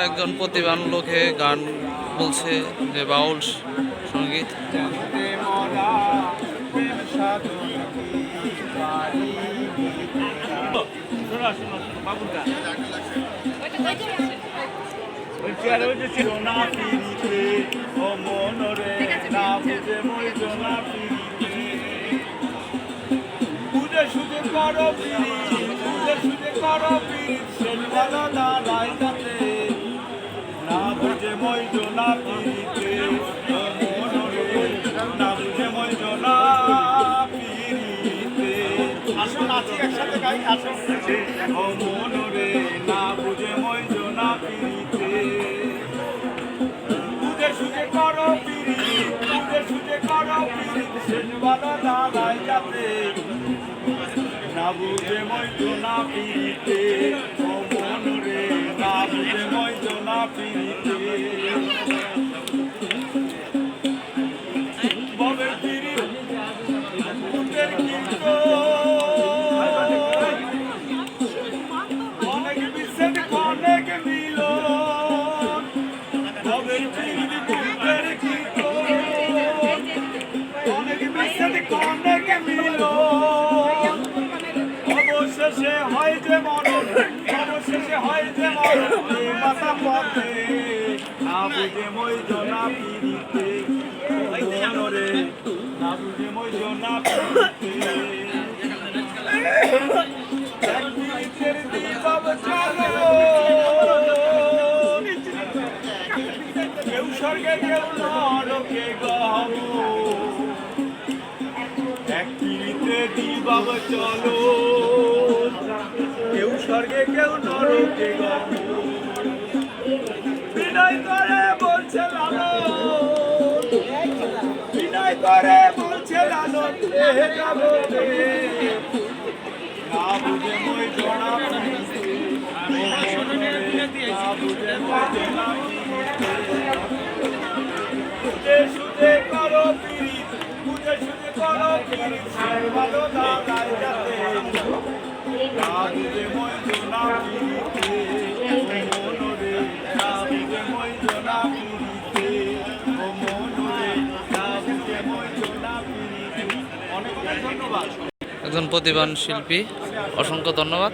একজন প্রতিভান লোকে গান বলছে যে বাউল সঙ্গীত। সুজে করো সুজে করো সেলবালা দাঁড়াই যাতে না বুঝে মইজো না পিড়িতে মনরে না বুঝে মইজো না পিড়িতে। আসুন আছি একসাথে গাই আসুন ও মনরে না বুঝে মইজো না পিড়িতে। সুজে সুজে করো পিড়ি সুজে করো পিড়ি সেলবালা দাঁড়াই যাতে না বুঝে মইজো না পিড়িতে ও মনরে না বুঝে মইজো না পিড়িতে। ববের পিড়ি বুকের কিন্তু অনেক বিশেষ অনেক মিল ববের পিড়ি বুকের কিন্তু অনেক বিশেষ অনেক মিল। অবশেষে হয় যে মরণ অবশেষে হয় যে মরণ মাথা পথে না বুঝে মইজো না পিড়িতে মনরে না বুঝে মইজো না পিড়িতে। এক পিড়িতের দিবাব চলো কেউ স্বর্গে কেউ নরকে গহব এক পিড়িতে দিবাব চলো কেউ স্বর্গে কেউ নরকে গহব। বিনয় করে বলছে লালন বিনয় করে বলছে লালন এ জগতে না বুঝে মইজো না পিড়িতে না বুঝে মইজো না পিড়িতে। সুজে করো পিড়ি সুজে করো পিড়ি ভালো দাঁড়াই যাতে না বুঝে মইজো না পিড়িতে মনরে না বুঝে মইজো না পিড়িতে ও মনরে না বুঝে মইজো না পিড়িতে। অনেক ধন্যবাদ। একজন প্রতিভান শিল্পী, অসংখ্য ধন্যবাদ।